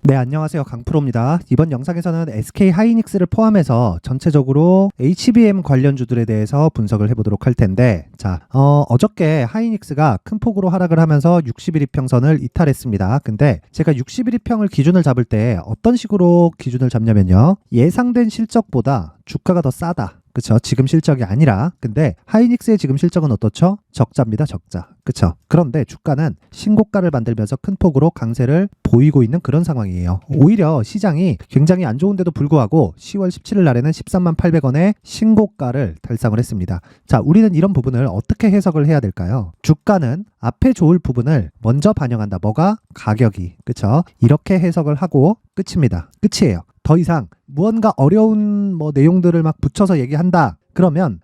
네, 안녕하세요. 강프로입니다. 이번 영상에서는 SK 하이닉스를 포함해서 전체적으로 HBM 관련주들에 대해서 분석을 해보도록 할 텐데, 어저께 하이닉스가 큰 폭으로 하락을 하면서 60일 이평선을 이탈했습니다. 근데 제가 60일 이평을 기준을 잡을 때 어떤 식으로 기준을 잡냐면요. 예상된 실적보다 주가가 더 싸다. 그쵸? 지금 실적이 아니라. 근데 하이닉스의 지금 실적은 어떻죠? 적자입니다. 적자. 그쵸? 그런데 주가는 신고가를 만들면서 큰 폭으로 강세를 보이고 있는 그런 상황이에요. 오히려 시장이 굉장히 안 좋은데도 불구하고 10월 17일 날에는 13만 800원의 신고가를 달성을 했습니다. 자, 우리는 이런 부분을 어떻게 해석을 해야 될까요? 주가는 앞에 좋을 부분을 먼저 반영한다. 뭐가? 가격이. 그쵸? 이렇게 해석을 하고 끝입니다. 끝이에요. 더 이상 무언가 어려운 내용들을 막 붙여서 얘기한다. 그러면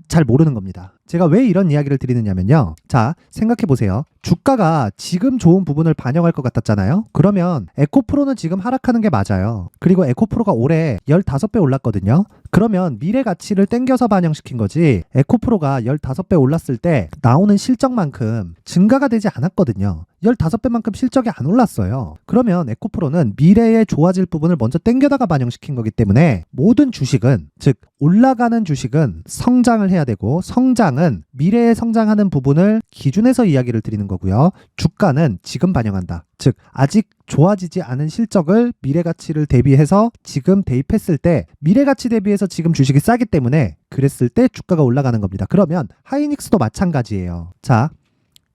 잘 모르는 겁니다. 제가 왜 이런 이야기를 드리느냐면요. 자, 생각해 보세요. 주가가 지금 좋은 부분을 반영할 것 같았잖아요. 그러면 에코프로는 지금 하락하는 게 맞아요. 그리고 에코프로가 올해 15배 올랐거든요. 그러면 미래 가치를 땡겨서 반영시킨 거지, 에코프로가 15배 올랐을 때 나오는 실적만큼 증가가 되지 않았거든요. 15배만큼 실적이 안 올랐어요. 그러면 에코프로는 미래에 좋아질 부분을 먼저 땡겨다가 반영시킨 거기 때문에 모든 주식은, 즉 올라가는 주식은 성장을 해야 되고, 성장은 미래에 성장하는 부분을 기준해서 이야기를 드리는 거고요. 주가는 지금 반영한다. 즉 아직 좋아지지 않은 실적을 미래 가치를 대비해서 지금 대입했을 때, 미래 가치 대비해서 지금 주식이 싸기 때문에 그랬을 때 주가가 올라가는 겁니다. 그러면 하이닉스도 마찬가지예요. 자,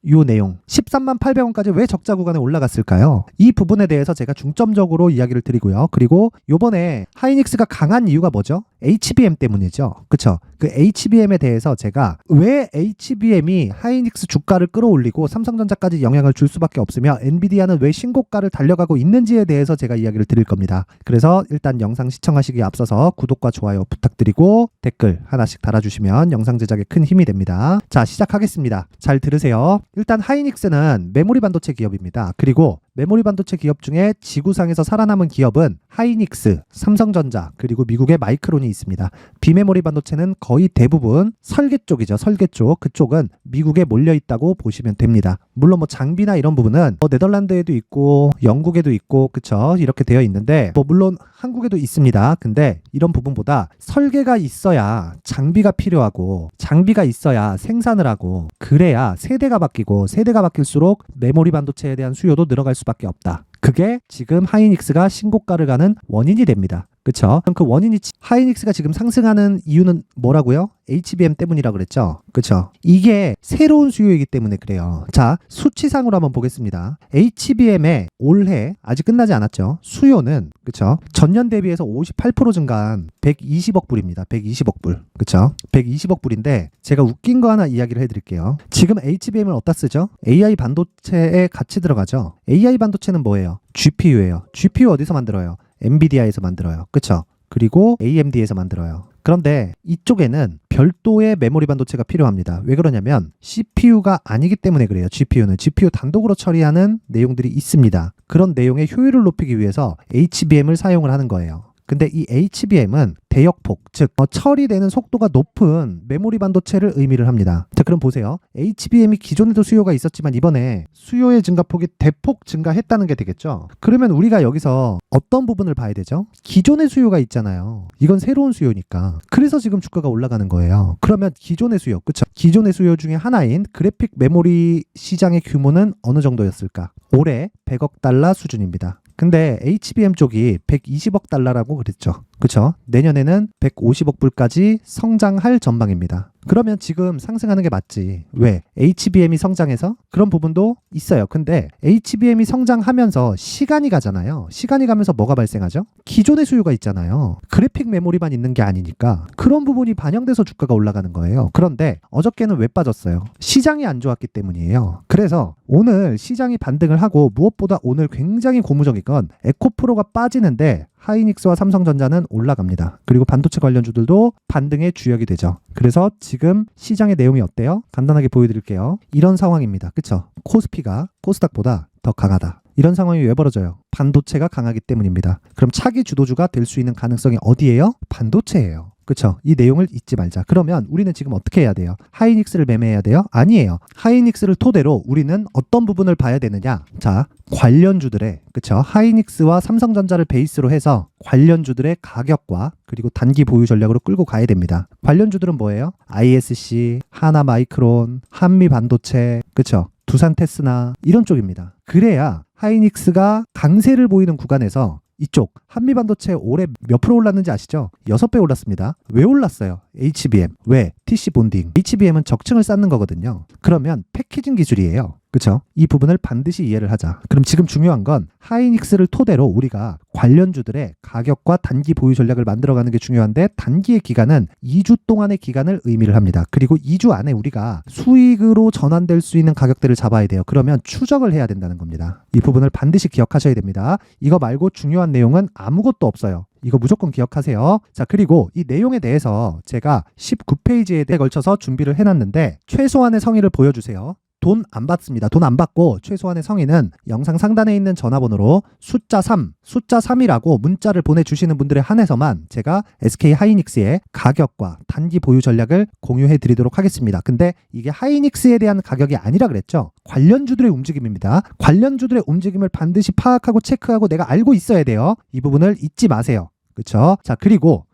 요 내용 13만 800원까지 왜 적자 구간에 올라갔을까요? 이 부분에 대해서 제가 중점적으로 이야기를 드리고요. 그리고 요번에 하이닉스가 강한 이유가 뭐죠? HBM 때문이죠. 그쵸? 그 HBM에 대해서 제가 왜 HBM이 하이닉스 주가를 끌어올리고 삼성전자까지 영향을 줄 수밖에 없으며 엔비디아는 왜 신고가를 달려가고 있는지에 대해서 제가 이야기를 드릴 겁니다. 그래서 일단 영상 시청하시기에 앞서서 구독과 좋아요 부탁드리고 댓글 하나씩 달아주시면 영상 제작에 큰 힘이 됩니다. 자, 시작하겠습니다. 잘 들으세요. 일단 하이닉스는 메모리 반도체 기업입니다. 그리고 메모리 반도체 기업 중에 지구상에서 살아남은 기업은 하이닉스, 삼성전자, 그리고 미국의 마이크론이 있습니다. 비메모리 반도체는 거의 대부분 설계 쪽이죠. 설계 쪽. 그쪽은 미국에 몰려 있다고 보시면 됩니다. 물론 장비나 이런 부분은 네덜란드에도 있고 영국에도 있고, 그쵸? 이렇게 되어 있는데 물론 한국에도 있습니다. 근데 이런 부분보다 설계가 있어야 장비가 필요하고, 장비가 있어야 생산을 하고, 그래야 세대가 바뀌고, 세대가 바뀔수록 메모리 반도체에 대한 수요도 늘어갈 수밖에 없다. 그게 지금 하이닉스가 신고가를 가는 원인이 됩니다. 그쵸? 그럼 그 원인이, 하이닉스가 지금 상승하는 이유는 뭐라고요? HBM 때문이라고 그랬죠? 그쵸? 이게 새로운 수요이기 때문에 그래요. 자, 수치상으로 한번 보겠습니다. HBM의 올해 아직 끝나지 않았죠? 수요는, 그쵸? 전년 대비해서 58% 증가한 120억 불입니다. 120억 불. 그쵸? 120억 불인데 제가 웃긴 거 하나 이야기를 해드릴게요. 지금 HBM을 어디다 쓰죠? AI 반도체에 같이 들어가죠? AI 반도체는 뭐예요? GPU예요. GPU 어디서 만들어요? 엔비디아에서 만들어요. 그쵸? 그리고 AMD에서 만들어요. 그런데 이쪽에는 별도의 메모리 반도체가 필요합니다. 왜 그러냐면 CPU가 아니기 때문에 그래요. GPU는 GPU 단독으로 처리하는 내용들이 있습니다. 그런 내용의 효율을 높이기 위해서 HBM을 사용을 하는 거예요. 근데 이 HBM은 대역폭, 즉 처리되는 속도가 높은 메모리 반도체를 의미를 합니다. 자, 그럼 보세요. HBM이 기존에도 수요가 있었지만 이번에 수요의 증가폭이 대폭 증가했다는 게 되겠죠. 그러면 우리가 여기서 어떤 부분을 봐야 되죠? 기존의 수요가 있잖아요. 이건 새로운 수요니까. 그래서 지금 주가가 올라가는 거예요. 그러면 기존의 수요, 그쵸? 기존의 수요 중에 하나인 그래픽 메모리 시장의 규모는 어느 정도였을까? 올해 100억 달러 수준입니다. 근데 HBM 쪽이 120억 달러라고 그랬죠. 그쵸? 내년에는 150억 불까지 성장할 전망입니다. 그러면 지금 상승하는 게 맞지. 왜? HBM이 성장해서? 그런 부분도 있어요. 근데 HBM이 성장하면서 시간이 가잖아요. 시간이 가면서 뭐가 발생하죠? 기존의 수요가 있잖아요. 그래픽 메모리만 있는 게 아니니까 그런 부분이 반영돼서 주가가 올라가는 거예요. 그런데 어저께는 왜 빠졌어요? 시장이 안 좋았기 때문이에요. 그래서 오늘 시장이 반등을 하고, 무엇보다 오늘 굉장히 고무적인 건 에코프로가 빠지는데 하이닉스와 삼성전자는 올라갑니다. 그리고 반도체 관련주들도 반등의 주역이 되죠. 그래서 지금 시장의 내용이 어때요? 간단하게 보여드릴게요. 이런 상황입니다. 그쵸? 코스피가 코스닥보다 더 강하다. 이런 상황이 왜 벌어져요? 반도체가 강하기 때문입니다. 그럼 차기 주도주가 될 수 있는 가능성이 어디예요? 반도체예요. 그쵸? 이 내용을 잊지 말자. 그러면 우리는 지금 어떻게 해야 돼요? 하이닉스를 매매해야 돼요? 아니에요. 하이닉스를 토대로 우리는 어떤 부분을 봐야 되느냐? 자, 관련주들의, 그쵸? 하이닉스와 삼성전자를 베이스로 해서 관련주들의 가격과 그리고 단기 보유 전략으로 끌고 가야 됩니다. 관련주들은 뭐예요? ISC, 하나마이크론, 한미반도체, 그쵸? 두산테스나 이런 쪽입니다. 그래야 하이닉스가 강세를 보이는 구간에서 이쪽 한미반도체 올해 몇 프로 올랐는지 아시죠? 6배 올랐습니다. 왜 올랐어요? HBM. 왜? TC 본딩. HBM은 적층을 쌓는 거거든요. 그러면 패키징 기술이에요. 그쵸? 이 부분을 반드시 이해를 하자. 그럼 지금 중요한 건 하이닉스를 토대로 우리가 관련주들의 가격과 단기 보유 전략을 만들어가는 게 중요한데, 단기의 기간은 2주 동안의 기간을 의미를 합니다. 그리고 2주 안에 우리가 수익으로 전환될 수 있는 가격대를 잡아야 돼요. 그러면 추적을 해야 된다는 겁니다. 이 부분을 반드시 기억하셔야 됩니다. 이거 말고 중요한 내용은 아무것도 없어요. 이거 무조건 기억하세요. 자, 그리고 이 내용에 대해서 제가 19페이지에 걸쳐서 준비를 해놨는데, 최소한의 성의를 보여주세요. 돈 안 받습니다. 돈 안 받고 최소한의 성의는 영상 상단에 있는 전화번호로 숫자 3이라고 문자를 보내주시는 분들에 한해서만 제가 SK 하이닉스의 가격과 단기 보유 전략을 공유해 드리도록 하겠습니다. 근데 이게 하이닉스에 대한 가격이 아니라 그랬죠. 관련주들의 움직임입니다. 관련주들의 움직임을 반드시 파악하고 체크하고 내가 알고 있어야 돼요. 이 부분을 잊지 마세요. 그렇죠? 자, 그리고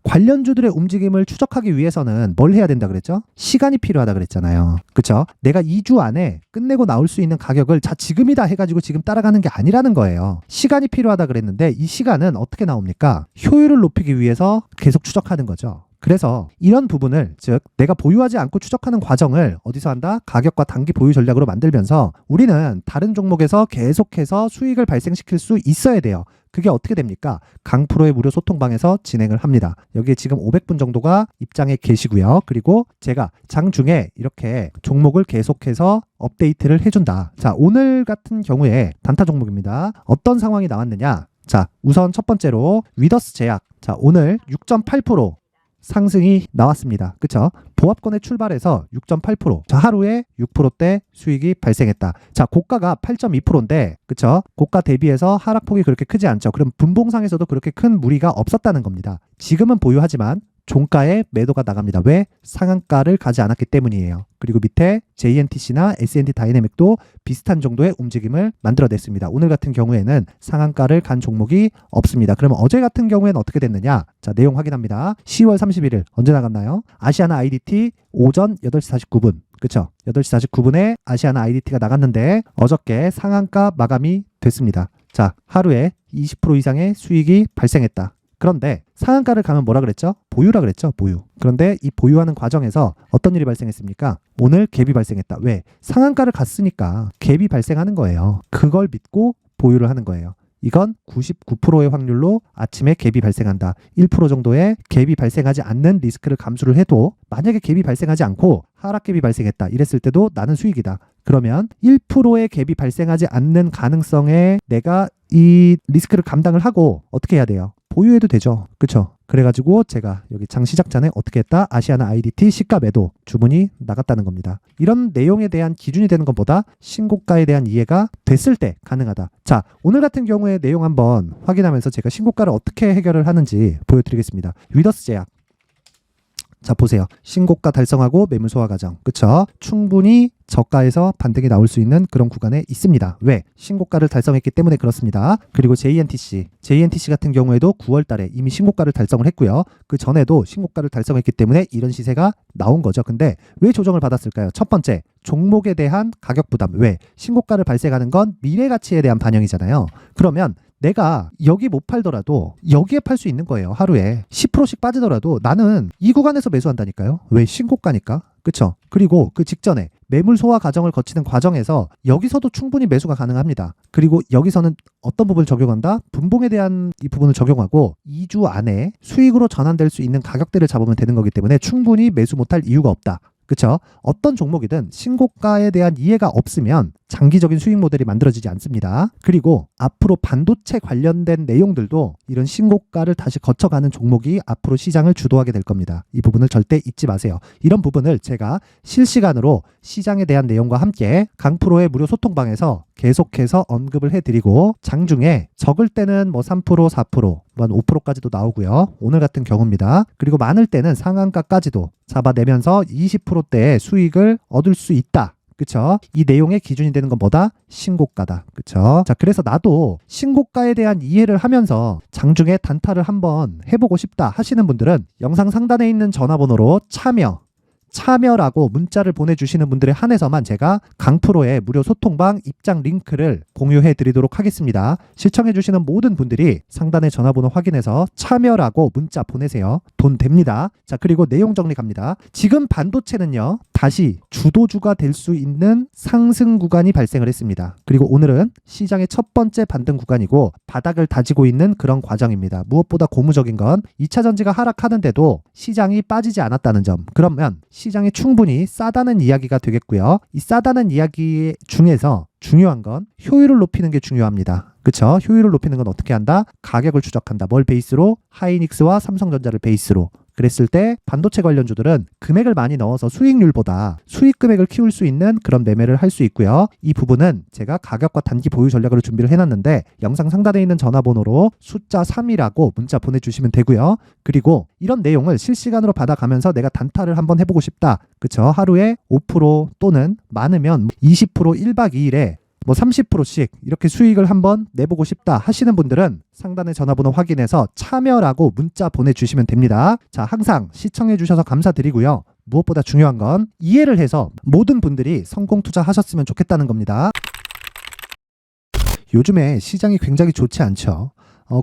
관련주들의 움직임을 추적하기 위해서는 뭘 해야 된다 그랬죠? 시간이 필요하다 그랬잖아요. 그쵸? 내가 2주 안에 끝내고 나올 수 있는 가격을 지금이다 해가지고 지금 따라가는 게 아니라는 거예요. 시간이 필요하다 그랬는데 이 시간은 어떻게 나옵니까? 효율을 높이기 위해서 계속 추적하는 거죠. 그래서 이런 부분을, 즉 내가 보유하지 않고 추적하는 과정을 어디서 한다? 가격과 단기 보유 전략으로 만들면서 우리는 다른 종목에서 계속해서 수익을 발생시킬 수 있어야 돼요. 그게 어떻게 됩니까? 강프로의 무료 소통방에서 진행을 합니다. 여기에 지금 500분 정도가 입장해 계시고요. 그리고 제가 장중에 이렇게 종목을 계속해서 업데이트를 해준다. 자, 오늘 같은 경우에 단타 종목입니다. 어떤 상황이 나왔느냐? 자, 우선 첫 번째로 위더스 제약. 자, 오늘 6.8% 상승이 나왔습니다. 그쵸? 보합권에 출발해서 6.8%. 자, 하루에 6%대 수익이 발생했다. 자, 고가가 8.2%인데, 그쵸? 고가 대비해서 하락폭이 그렇게 크지 않죠. 그럼 분봉상에서도 그렇게 큰 무리가 없었다는 겁니다. 지금은 보유하지만 종가에 매도가 나갑니다. 왜? 상한가를 가지 않았기 때문이에요. 그리고 밑에 JNTC나 S&T 다이내믹도 비슷한 정도의 움직임을 만들어냈습니다. 오늘 같은 경우에는 상한가를 간 종목이 없습니다. 그러면 어제 같은 경우에는 어떻게 됐느냐? 자, 내용 확인합니다. 10월 31일 언제 나갔나요? 아시아나 IDT 오전 8시 49분. 그쵸? 8시 49분에 아시아나 IDT가 나갔는데 어저께 상한가 마감이 됐습니다. 자, 하루에 20% 이상의 수익이 발생했다. 그런데 상한가를 가면 뭐라 그랬죠? 보유라 그랬죠? 보유. 그런데 이 보유하는 과정에서 어떤 일이 발생했습니까? 오늘 갭이 발생했다. 왜? 상한가를 갔으니까 갭이 발생하는 거예요. 그걸 믿고 보유를 하는 거예요. 이건 99%의 확률로 아침에 갭이 발생한다. 1% 정도의 갭이 발생하지 않는 리스크를 감수를 해도, 만약에 갭이 발생하지 않고 하락 갭이 발생했다. 이랬을 때도 나는 수익이다. 그러면 1%의 갭이 발생하지 않는 가능성에 내가 이 리스크를 감당을 하고 어떻게 해야 돼요? 보유해도 되죠. 그쵸? 그래가지고 제가 여기 장 시작 전에 어떻게 했다? 아시아나 IDT 시가 매도 주문이 나갔다는 겁니다. 이런 내용에 대한 기준이 되는 것보다 신고가에 대한 이해가 됐을 때 가능하다. 자, 오늘 같은 경우에 내용 한번 확인하면서 제가 신고가를 어떻게 해결을 하는지 보여드리겠습니다. 위더스 제약. 자, 보세요. 신고가 달성하고 매물 소화 과정. 그쵸? 충분히 저가에서 반등이 나올 수 있는 그런 구간에 있습니다. 왜? 신고가를 달성했기 때문에 그렇습니다. 그리고 JNTC 같은 경우에도 9월 달에 이미 신고가를 달성을 했고요. 그 전에도 신고가를 달성했기 때문에 이런 시세가 나온 거죠. 근데 왜 조정을 받았을까요? 첫 번째, 종목에 대한 가격 부담. 왜? 신고가를 발생하는 건 미래 가치에 대한 반영이잖아요. 그러면 내가 여기 못 팔더라도 여기에 팔 수 있는 거예요. 하루에 10%씩 빠지더라도 나는 이 구간에서 매수한다니까요. 왜? 신고가니까. 그쵸? 그리고 그 직전에 매물 소화 과정을 거치는 과정에서 여기서도 충분히 매수가 가능합니다. 그리고 여기서는 어떤 부분을 적용한다? 분봉에 대한 이 부분을 적용하고 2주 안에 수익으로 전환될 수 있는 가격대를 잡으면 되는 거기 때문에 충분히 매수 못할 이유가 없다. 그쵸? 어떤 종목이든 신고가에 대한 이해가 없으면 장기적인 수익 모델이 만들어지지 않습니다. 그리고 앞으로 반도체 관련된 내용들도 이런 신고가를 다시 거쳐가는 종목이 앞으로 시장을 주도하게 될 겁니다. 이 부분을 절대 잊지 마세요. 이런 부분을 제가 실시간으로 시장에 대한 내용과 함께 강프로의 무료 소통방에서 계속해서 언급을 해드리고 장중에 적을 때는 뭐 3%, 4%, 5%까지도 나오고요. 오늘 같은 경우입니다. 그리고 많을 때는 상한가까지도 잡아내면서 20%대의 수익을 얻을 수 있다. 그쵸? 이 내용의 기준이 되는 건 뭐다? 신고가다. 그쵸? 자, 그래서 나도 신고가에 대한 이해를 하면서 장중에 단타를 한번 해보고 싶다 하시는 분들은 영상 상단에 있는 전화번호로 참여라고 문자를 보내주시는 분들에 한해서만 제가 강프로의 무료 소통방 입장 링크를 공유해 드리도록 하겠습니다. 시청해 주시는 모든 분들이 상단의 전화번호 확인해서 참여라고 문자 보내세요. 돈 됩니다. 자, 그리고 내용 정리 갑니다. 지금 반도체는요, 다시 주도주가 될 수 있는 상승 구간이 발생을 했습니다. 그리고 오늘은 시장의 첫 번째 반등 구간이고 바닥을 다지고 있는 그런 과정입니다. 무엇보다 고무적인 건 2차 전지가 하락하는데도 시장이 빠지지 않았다는 점. 그러면 시장이 충분히 싸다는 이야기가 되겠고요. 이 싸다는 이야기 중에서 중요한 건 효율을 높이는 게 중요합니다. 그쵸? 효율을 높이는 건 어떻게 한다? 가격을 추적한다. 뭘 베이스로? 하이닉스와 삼성전자를 베이스로. 그랬을 때 반도체 관련주들은 금액을 많이 넣어서 수익률보다 수익 금액을 키울 수 있는 그런 매매를 할 수 있고요. 이 부분은 제가 가격과 단기 보유 전략으로 준비를 해놨는데 영상 상단에 있는 전화번호로 숫자 3이라고 문자 보내주시면 되고요. 그리고 이런 내용을 실시간으로 받아가면서 내가 단타를 한번 해보고 싶다. 그쵸? 하루에 5% 또는 많으면 20% 1박 2일에 뭐 30%씩 이렇게 수익을 한번 내보고 싶다 하시는 분들은 상단의 전화번호 확인해서 참여라고 문자 보내주시면 됩니다. 자, 항상 시청해 주셔서 감사드리고요. 무엇보다 중요한 건 이해를 해서 모든 분들이 성공 투자하셨으면 좋겠다는 겁니다. 요즘에 시장이 굉장히 좋지 않죠.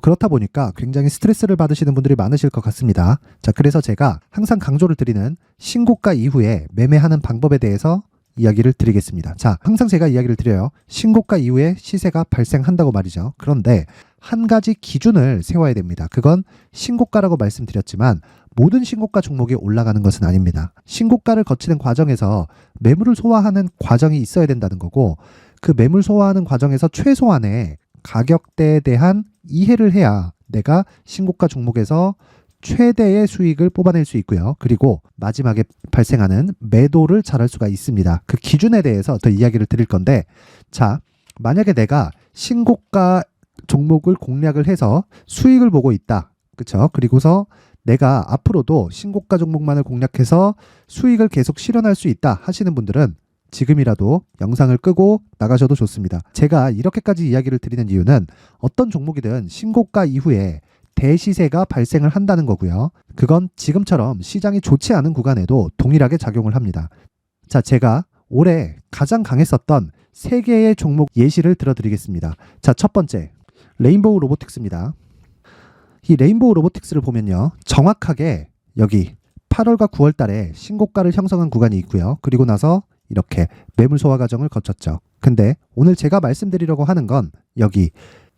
그렇다 보니까 굉장히 스트레스를 받으시는 분들이 많으실 것 같습니다. 자, 그래서 제가 항상 강조를 드리는 신고가 이후에 매매하는 방법에 대해서 이야기를 드리겠습니다. 자, 항상 제가 이야기를 드려요. 신고가 이후에 시세가 발생한다고 말이죠. 그런데 한 가지 기준을 세워야 됩니다. 그건 신고가라고 말씀드렸지만 모든 신고가 종목이 올라가는 것은 아닙니다. 신고가를 거치는 과정에서 매물을 소화하는 과정이 있어야 된다는 거고 그 매물 소화하는 과정에서 최소한의 가격대에 대한 이해를 해야 내가 신고가 종목에서 최대의 수익을 뽑아낼 수 있고요. 그리고 마지막에 발생하는 매도를 잘할 수가 있습니다. 그 기준에 대해서 더 이야기를 드릴 건데, 자, 만약에 내가 신고가 종목을 공략을 해서 수익을 보고 있다. 그쵸? 그리고서 내가 앞으로도 신고가 종목만을 공략해서 수익을 계속 실현할 수 있다 하시는 분들은 지금이라도 영상을 끄고 나가셔도 좋습니다. 제가 이렇게까지 이야기를 드리는 이유는 어떤 종목이든 신고가 이후에 대시세가 발생을 한다는 거고요. 그건 지금처럼 시장이 좋지 않은 구간에도 동일하게 작용을 합니다. 자, 제가 올해 가장 강했었던 3개의 종목 예시를 들어드리겠습니다. 자, 첫 번째, 레인보우 로보틱스입니다. 이 레인보우 로보틱스를 보면요. 정확하게 여기 8월과 9월 달에 신고가를 형성한 구간이 있고요. 그리고 나서 이렇게 매물 소화 과정을 거쳤죠. 근데 오늘 제가 말씀드리려고 하는 건 여기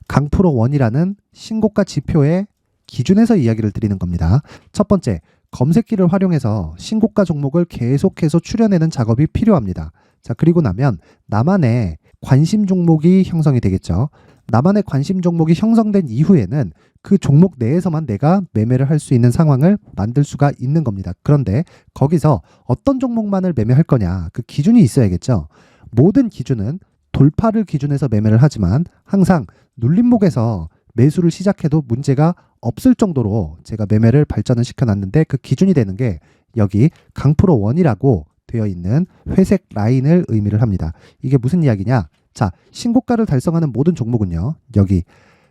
강프로 1이라는 신고가 지표의 기준에서 이야기를 드리는 겁니다. 첫 번째, 검색기를 활용해서 신고가 종목을 계속해서 추려내는 작업이 필요합니다. 자, 그리고 나면 나만의 관심 종목이 형성이 되겠죠. 나만의 관심 종목이 형성된 이후에는 그 종목 내에서만 내가 매매를 할 수 있는 상황을 만들 수가 있는 겁니다. 그런데 거기서 어떤 종목만을 매매할 거냐, 그 기준이 있어야겠죠. 모든 기준은 돌파를 기준해서 매매를 하지만 항상 눌림목에서 매수를 시작해도 문제가 없을 정도로 제가 매매를 발전을 시켜놨는데 그 기준이 되는 게 여기 강프로 1이라고 되어 있는 회색 라인을 의미를 합니다. 이게 무슨 이야기냐? 자, 신고가를 달성하는 모든 종목은요. 여기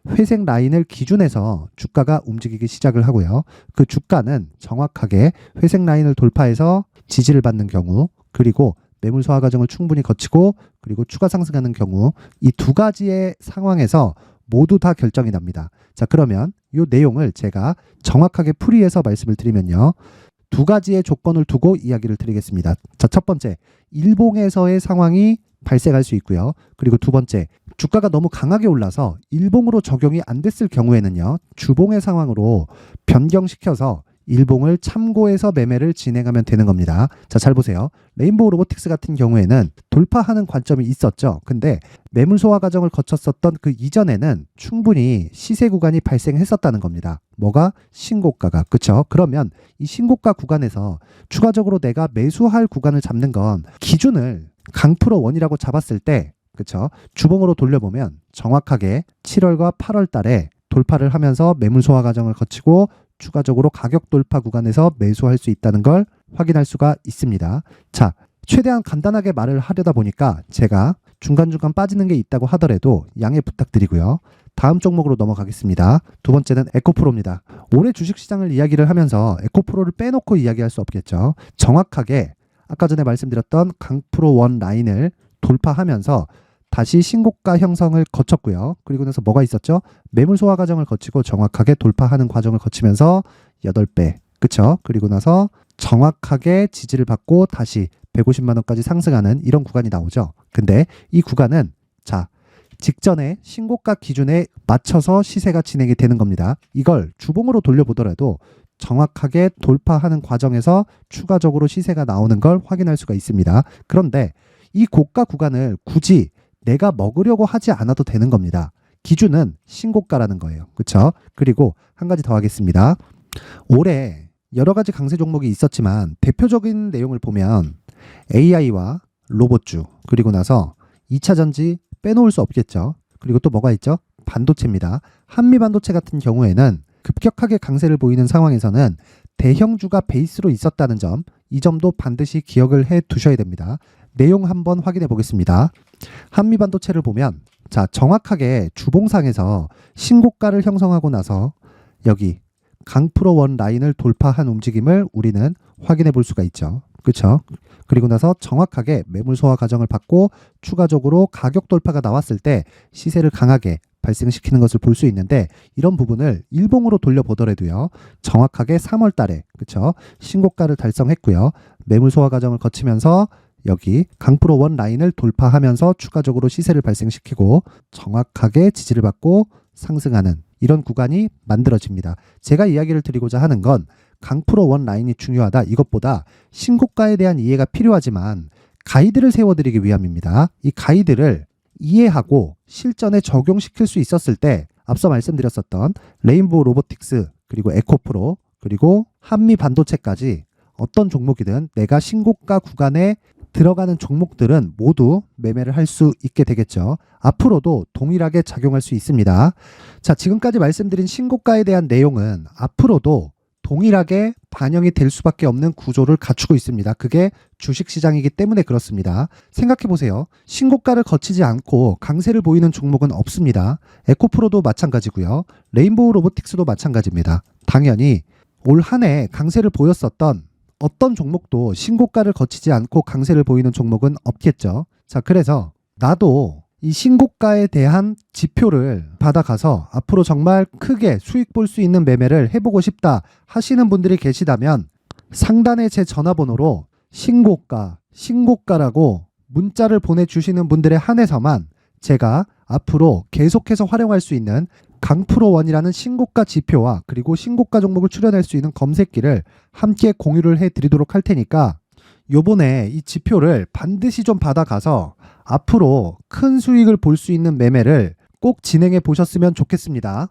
회색 라인을 기준해서 주가가 움직이기 시작을 하고요. 그 주가는 정확하게 회색 라인을 돌파해서 지지를 받는 경우 그리고 매물 소화 과정을 충분히 거치고 그리고 추가 상승하는 경우 이 두 가지의 상황에서 모두 다 결정이 납니다. 자, 그러면 이 내용을 제가 정확하게 풀이해서 말씀을 드리면요. 두 가지의 조건을 두고 이야기를 드리겠습니다. 자, 첫 번째, 일봉에서의 상황이 발생할 수 있고요. 그리고 두 번째, 주가가 너무 강하게 올라서 일봉으로 적용이 안 됐을 경우에는요. 주봉의 상황으로 변경시켜서 일봉을 참고해서 매매를 진행하면 되는 겁니다. 자, 잘 보세요. 레인보우 로보틱스 같은 경우에는 돌파하는 관점이 있었죠. 근데 매물 소화 과정을 거쳤었던 그 이전에는 충분히 시세 구간이 발생했었다는 겁니다. 뭐가? 신고가가. 그쵸? 그러면 이 신고가 구간에서 추가적으로 내가 매수할 구간을 잡는 건 기준을 강프로 1이라고 잡았을 때 그쵸? 주봉으로 돌려보면 정확하게 7월과 8월 달에 돌파를 하면서 매물 소화 과정을 거치고 추가적으로 가격 돌파 구간에서 매수할 수 있다는 걸 확인할 수가 있습니다. 자, 최대한 간단하게 말을 하려다 보니까 제가 중간중간 빠지는 게 있다고 하더라도 양해 부탁드리고요. 다음 종목으로 넘어가겠습니다. 두 번째는 에코프로입니다. 올해 주식시장을 이야기를 하면서 에코프로를 빼놓고 이야기할 수 없겠죠. 정확하게 아까 전에 말씀드렸던 강프로 원 라인을 돌파하면서 다시 신고가 형성을 거쳤고요. 그리고 나서 뭐가 있었죠? 매물 소화 과정을 거치고 정확하게 돌파하는 과정을 거치면서 8배, 그쵸? 그리고 나서 정확하게 지지를 받고 다시 150만 원까지 상승하는 이런 구간이 나오죠. 근데 이 구간은 자, 직전에 신고가 기준에 맞춰서 시세가 진행이 되는 겁니다. 이걸 주봉으로 돌려보더라도 정확하게 돌파하는 과정에서 추가적으로 시세가 나오는 걸 확인할 수가 있습니다. 그런데 이 고가 구간을 굳이 내가 먹으려고 하지 않아도 되는 겁니다. 기준은 신고가라는 거예요. 그렇죠? 그리고 한 가지 더 하겠습니다. 올해 여러 가지 강세 종목이 있었지만 대표적인 내용을 보면 AI와 로봇주, 그리고 나서 2차 전지 빼놓을 수 없겠죠. 그리고 또 뭐가 있죠? 반도체입니다. 한미반도체 같은 경우에는 급격하게 강세를 보이는 상황에서는 대형주가 베이스로 있었다는 점, 이 점도 반드시 기억을 해 두셔야 됩니다. 내용 한번 확인해 보겠습니다. 한미반도체를 보면 자, 정확하게 주봉상에서 신고가를 형성하고 나서 여기 강프로 원 라인을 돌파한 움직임을 우리는 확인해 볼 수가 있죠. 그렇죠? 그리고 나서 정확하게 매물 소화 과정을 받고 추가적으로 가격 돌파가 나왔을 때 시세를 강하게 발생시키는 것을 볼 수 있는데, 이런 부분을 일봉으로 돌려보더라도요, 정확하게 3월 달에 그렇죠? 신고가를 달성했고요. 매물 소화 과정을 거치면서 여기 강프로 원 라인을 돌파하면서 추가적으로 시세를 발생시키고 정확하게 지지를 받고 상승하는 이런 구간이 만들어집니다. 제가 이야기를 드리고자 하는 건 강프로 원 라인이 중요하다, 이것보다 신고가에 대한 이해가 필요하지만 가이드를 세워드리기 위함입니다. 이 가이드를 이해하고 실전에 적용시킬 수 있었을 때 앞서 말씀드렸었던 레인보우 로보틱스, 그리고 에코프로, 그리고 한미 반도체까지 어떤 종목이든 내가 신고가 구간에 들어가는 종목들은 모두 매매를 할 수 있게 되겠죠. 앞으로도 동일하게 작용할 수 있습니다. 자, 지금까지 말씀드린 신고가에 대한 내용은 앞으로도 동일하게 반영이 될 수밖에 없는 구조를 갖추고 있습니다. 그게 주식시장이기 때문에 그렇습니다. 생각해 보세요. 신고가를 거치지 않고 강세를 보이는 종목은 없습니다. 에코프로도 마찬가지고요. 레인보우 로보틱스도 마찬가지입니다. 당연히 올 한 해 강세를 보였었던 어떤 종목도 신고가를 거치지 않고 강세를 보이는 종목은 없겠죠. 자, 그래서 나도 이 신고가에 대한 지표를 받아가서 앞으로 정말 크게 수익 볼 수 있는 매매를 해보고 싶다 하시는 분들이 계시다면 상단에 제 전화번호로 신고가라고 문자를 보내주시는 분들에 한해서만 제가 앞으로 계속해서 활용할 수 있는 강프로원이라는 신고가 지표와 그리고 신고가 종목을 추려낼 수 있는 검색기를 함께 공유를 해드리도록 할 테니까 요번에 이 지표를 반드시 좀 받아가서 앞으로 큰 수익을 볼 수 있는 매매를 꼭 진행해 보셨으면 좋겠습니다.